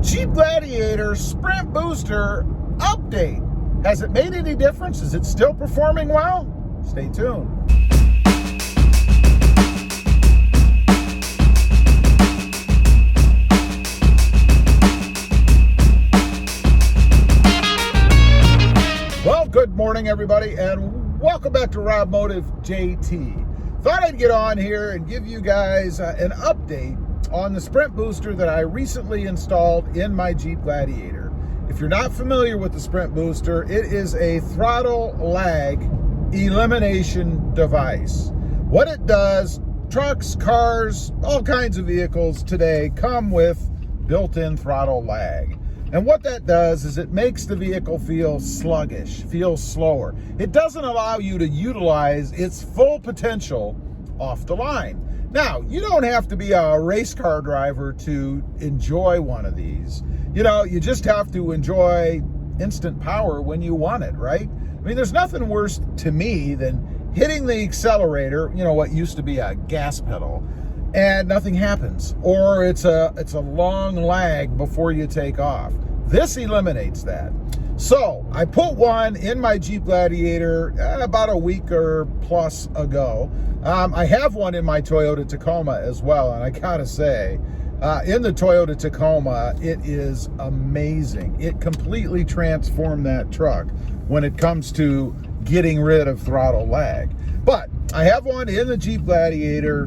Jeep Gladiator Sprint Booster update. Has it made any difference? Is it still performing well? Stay tuned. Well, good morning, everybody, and welcome back to Rob Motive JT. Thought I'd get on here and give you guys an update on the Sprint Booster that I recently installed in my Jeep Gladiator. If you're not familiar with the Sprint Booster, it is a throttle lag elimination device. What it does, trucks, cars, all kinds of vehicles today come with built-in throttle lag. And what that does is it makes the vehicle feel sluggish, feel slower. It doesn't allow you to utilize its full potential off the line. Now, you don't have to be a race car driver to enjoy one of these. You know, you just have to enjoy instant power when you want it, right? I mean, there's nothing worse to me than hitting the accelerator, you know, what used to be a gas pedal, and nothing happens. Or it's a long lag before you take off. This eliminates that. So I put one in my Jeep Gladiator about a week or plus ago. I have one in my Toyota Tacoma as well, and I gotta say, in the Toyota Tacoma, it is amazing. It completely transformed that truck when it comes to getting rid of throttle lag. But I have one in the Jeep Gladiator,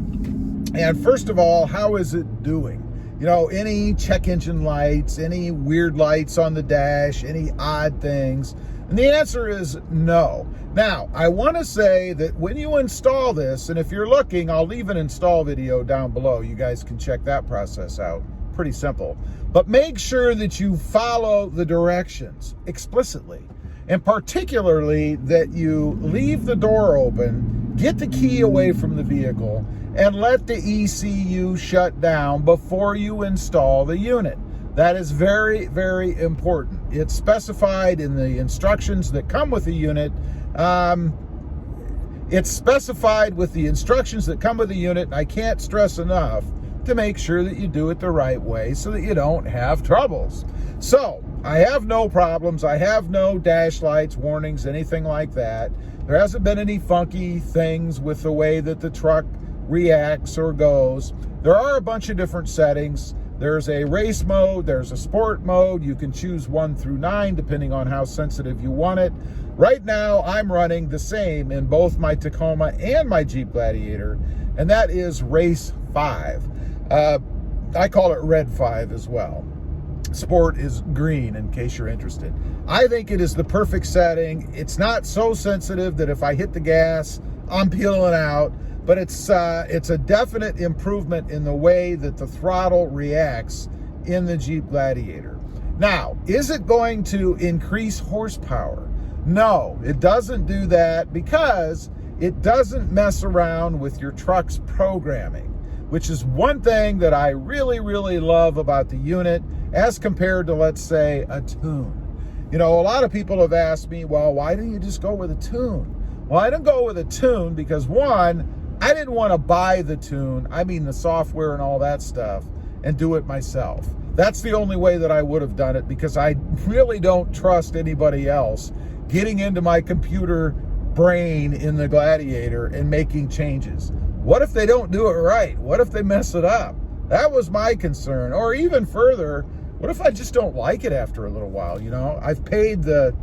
and first of all, how is it doing? You know, any check engine lights, any weird lights on the dash, any odd things? And the answer is no. Now, I want to say that when you install this, and if you're looking, I'll leave an install video down below. You guys can check that process out. Pretty simple. But make sure that you follow the directions explicitly. And particularly that you leave the door open, get the key away from the vehicle, and let the ECU shut down before you install the unit. That is very, very important. It's specified in the instructions that come with the unit. It's specified with the instructions that come with the unit, and I can't stress enough to make sure that you do it the right way so that you don't have troubles. So, I have no problems. I have no dash lights, warnings, anything like that. There hasn't been any funky things with the way that the truck reacts or goes. There are a bunch of different settings. There's a race mode, there's a sport mode. You can choose 1 through 9 depending on how sensitive you want it. Right now, I'm running the same in both my Tacoma and my Jeep Gladiator, and that is race 5. I call it red 5 as well. Sport is green, in case you're interested. I think it is the perfect setting. It's not so sensitive that if I hit the gas, I'm peeling out. But it's a definite improvement in the way that the throttle reacts in the Jeep Gladiator. Now, is it going to increase horsepower? No, it doesn't do that because it doesn't mess around with your truck's programming, which is one thing that I really, really love about the unit as compared to, let's say, a tune. You know, a lot of people have asked me, well, why don't you just go with a tune? Well, I didn't go with a tune because, one, I didn't want to buy the tune, I mean the software and all that stuff, and do it myself. That's the only way that I would have done it because I really don't trust anybody else getting into my computer brain in the Gladiator and making changes. What if they don't do it right? What if they mess it up? That was my concern. Or even further, what if I just don't like it after a little while? You know, I've paid the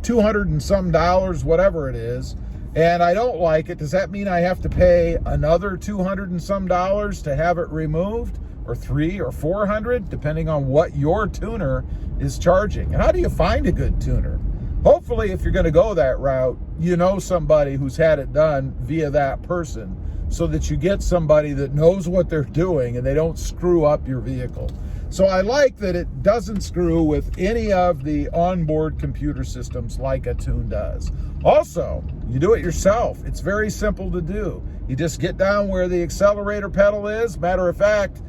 $200 and some, whatever it is, and I don't like it. Does that mean I have to pay another $200 and some to have it removed, or $300 or $400, depending on what your tuner is charging? And how do you find a good tuner? Hopefully, if you're going to go that route, you know somebody who's had it done via that person, so that you get somebody that knows what they're doing and they don't screw up your vehicle. So I like that it doesn't screw with any of the onboard computer systems like a tune does. Also, you do it yourself. It's very simple to do. You just get down where the accelerator pedal is. Matter of fact,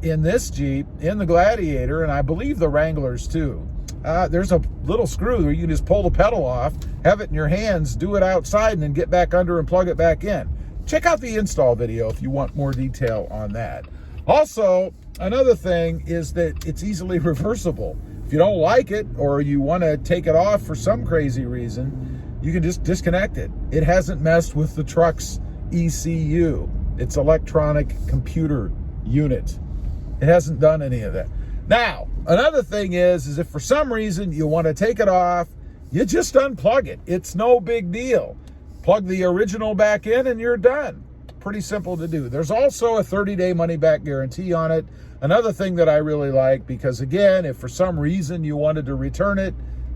in this Jeep, in the Gladiator, and I believe the Wranglers too, there's a little screw where you can just pull the pedal off, have it in your hands, do it outside, and then get back under and plug it back in. Check out the install video if you want more detail on that. Also, another thing is that it's easily reversible. If you don't like it or you want to take it off for some crazy reason, you can just disconnect it. It hasn't messed with the truck's ECU, its electronic computer unit. It hasn't done any of that. Now, another thing is if for some reason you want to take it off, you just unplug it. It's no big deal. Plug the original back in and you're done. Pretty simple to do. There's also a 30-day money-back guarantee on it. Another thing that I really like, because again, if for some reason you wanted to return it,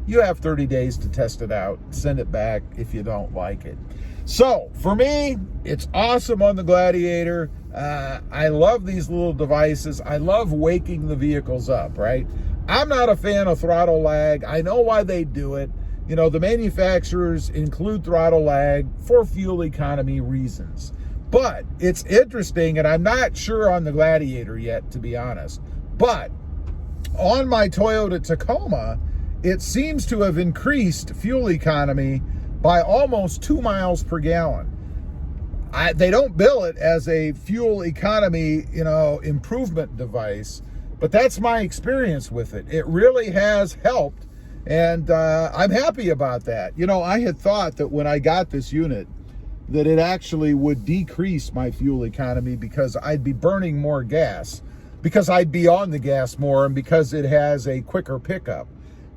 you have 30 days to test it out, send it back if you don't like it. So for me, it's awesome on the Gladiator. I love these little devices. I love waking the vehicles up, right? I'm not a fan of throttle lag. I know why they do it. You know, the manufacturers include throttle lag for fuel economy reasons. But it's interesting, and I'm not sure on the Gladiator yet, to be honest. But on my Toyota Tacoma, it seems to have increased fuel economy by almost 2 miles per gallon. They don't bill it as a fuel economy, improvement device, but that's my experience with it. It really has helped, and I'm happy about that. I had thought that when I got this unit, that it actually would decrease my fuel economy because I'd be burning more gas, because I'd be on the gas more, and because it has a quicker pickup.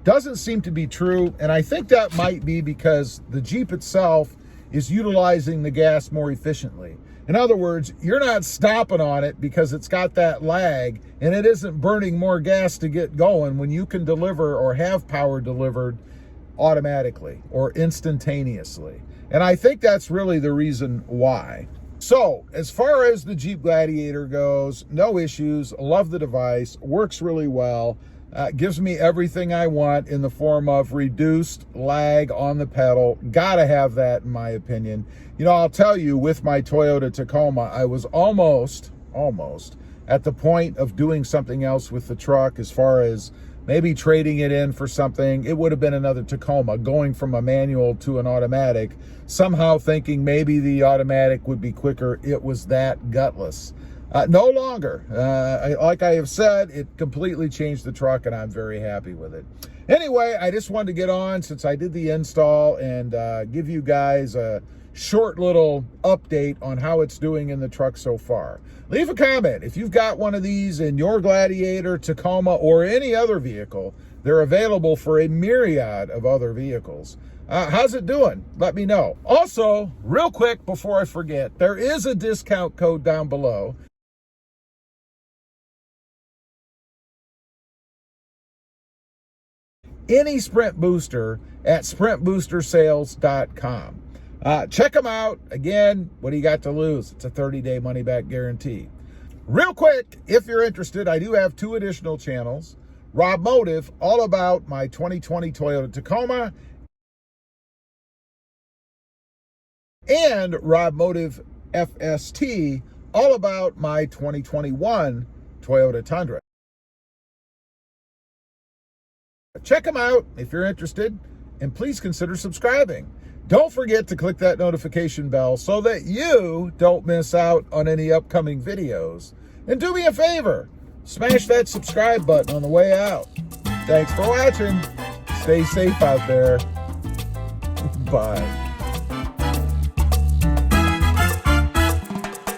Doesn't seem to be true, and I think that might be because the Jeep itself is utilizing the gas more efficiently. In other words, you're not stopping on it because it's got that lag, and it isn't burning more gas to get going when you can deliver or have power delivered automatically or instantaneously. And I think that's really the reason why. So as far as the Jeep Gladiator goes, no issues. Love the device, works really well. Gives me everything I want in the form of reduced lag on the pedal. Gotta have that, in my opinion. I'll tell you, with my Toyota Tacoma, I was almost at the point of doing something else with the truck, as far as maybe trading it in for something. It would have been another Tacoma, going from a manual to an automatic, somehow thinking maybe the automatic would be quicker. It was that gutless. No longer. Like I have said, it completely changed the truck, and I'm very happy with it. Anyway, I just wanted to get on, since I did the install, and give you guys a short little update on how it's doing in the truck so far. Leave a comment if you've got one of these in your Gladiator, Tacoma, or any other vehicle. They're available for a myriad of other vehicles. How's it doing? Let me know. Also, real quick before I forget, there is a discount code down below. Any Sprint Booster at sprintboostersales.com. Check them out. Again, what do you got to lose? It's a 30-day money-back guarantee. Real quick, if you're interested, I do have 2 additional channels. Rob Motive, all about my 2020 Toyota Tacoma, and Rob Motive FST, all about my 2021 Toyota Tundra. Check them out if you're interested, and please consider subscribing. Don't forget to click that notification bell so that you don't miss out on any upcoming videos. And do me a favor, smash that subscribe button on the way out. Thanks for watching. Stay safe out there. Bye.